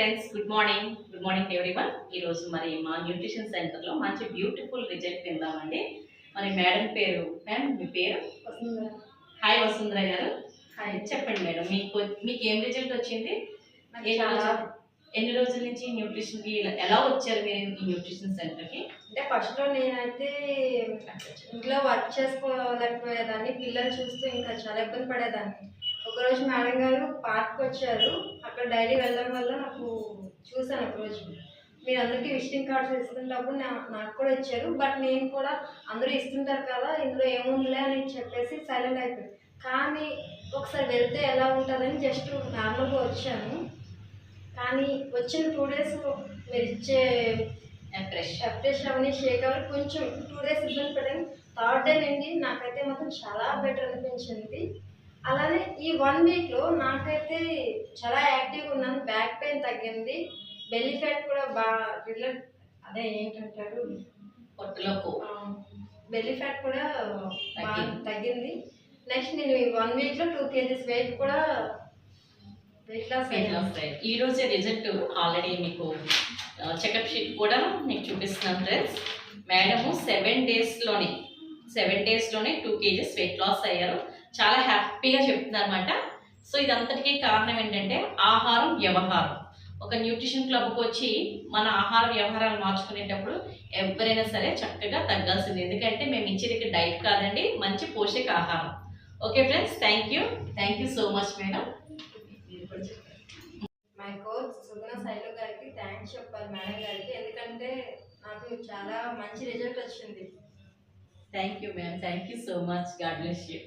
Friends, good morning everyone. ఈరోజు మరి మా న్యూట్రిషన్ సెంటర్లో మంచి బ్యూటిఫుల్ రిజల్ట్ విందామండి. మరి మేడం పేరు, మ్యామ్ మీ పేరు? వసుంధర. హాయ్ వసుంధర గారు. హాయ్. చెప్పండి మేడం, మీకు ఏం రిజల్ట్ వచ్చింది? ఎన్ని రోజుల నుంచి న్యూట్రిషన్కి ఎలా వచ్చారు మీరు ఈ న్యూట్రిషన్ సెంటర్కి? అంటే ఫస్ట్లో నేనైతే ఇంట్లో వర్క్ చేసుకోలేకపోయేదాన్ని, పిల్లలు చూస్తూ ఇంకా చాలా ఇబ్బంది పడేదాన్ని. ఒకరోజు మేడం గారు పార్క్కి వచ్చారు. అక్కడ డైలీ వెళ్ళడం వల్ల నాకు చూశాను ఒకరోజు. మీరు అందరికీ విజిటింగ్ కార్డ్స్ ఇస్తున్నప్పుడు నాకు కూడా ఇచ్చారు. బట్ నేను కూడా అందరూ ఇస్తుంటారు కదా, ఇందులో ఏముందిలే అని చెప్పేసి సైలెంట్ అయిపోయాను. కానీ ఒకసారి వెళ్తే ఎలా ఉంటుందని జస్ట్ నార్మల్గా వచ్చాను. కానీ వచ్చిన 2 డేస్ మీరు ఇచ్చే ఫ్రెష్ అవన్నీ షేక్ అవ్వాలి, కొంచెం 2 డేస్ ఇబ్బంది పడాను. థర్డ్ డే నుండి నాకైతే మాత్రం చాలా బెటర్ అనిపించింది. అలానే ఈ 1 వీక్లో నాకైతే చాలా యాక్టివ్గా ఉన్నాను. బ్యాక్ పెయిన్ తగ్గింది, బెల్లీ ఫ్యాట్ కూడా బాగా అదే ఏంటంటారు పొట్టలోకి బెల్లీ ఫ్యాట్ కూడా బాగా తగ్గింది. నెక్స్ట్ నేను ఈ 1 వీక్లో 2 kgs వెయిట్ కూడా వెయిట్ లాస్ అయ్యాను. ఈ రోజే రిజల్ట్ ఆల్రెడీ మీకు చెకప్ షీట్ కూడా మీకు చూపిస్తున్నాను ఫ్రెండ్స్. మేడము 7 డేస్లోనే 2 kgs వెయిట్ లాస్ అయ్యారు. చాలా హ్యాపీగా చెప్తున్నారు అనమాట. సో ఇదంతటికీ కారణం ఏంటంటే ఆహారం వ్యవహారం. ఒక న్యూట్రిషన్ క్లబ్కి వచ్చి మన ఆహార వ్యవహారాలు మార్చుకునేటప్పుడు ఎవరైనా సరే చక్కగా తగ్గాల్సింది. ఎందుకంటే మేము ఇచ్చేది డైట్ కాదండి, మంచి పోషక ఆహారం. Okay friends, thank you so much madam. My coach Suguna Shailu గారికి థ్యాంక్స్ చెప్పాలి మేడం గారికి, ఎందుకంటే నాకు చాలా మంచి రిజల్ట్ వచ్చింది. Thank you ma'am, thank you so much. God bless you.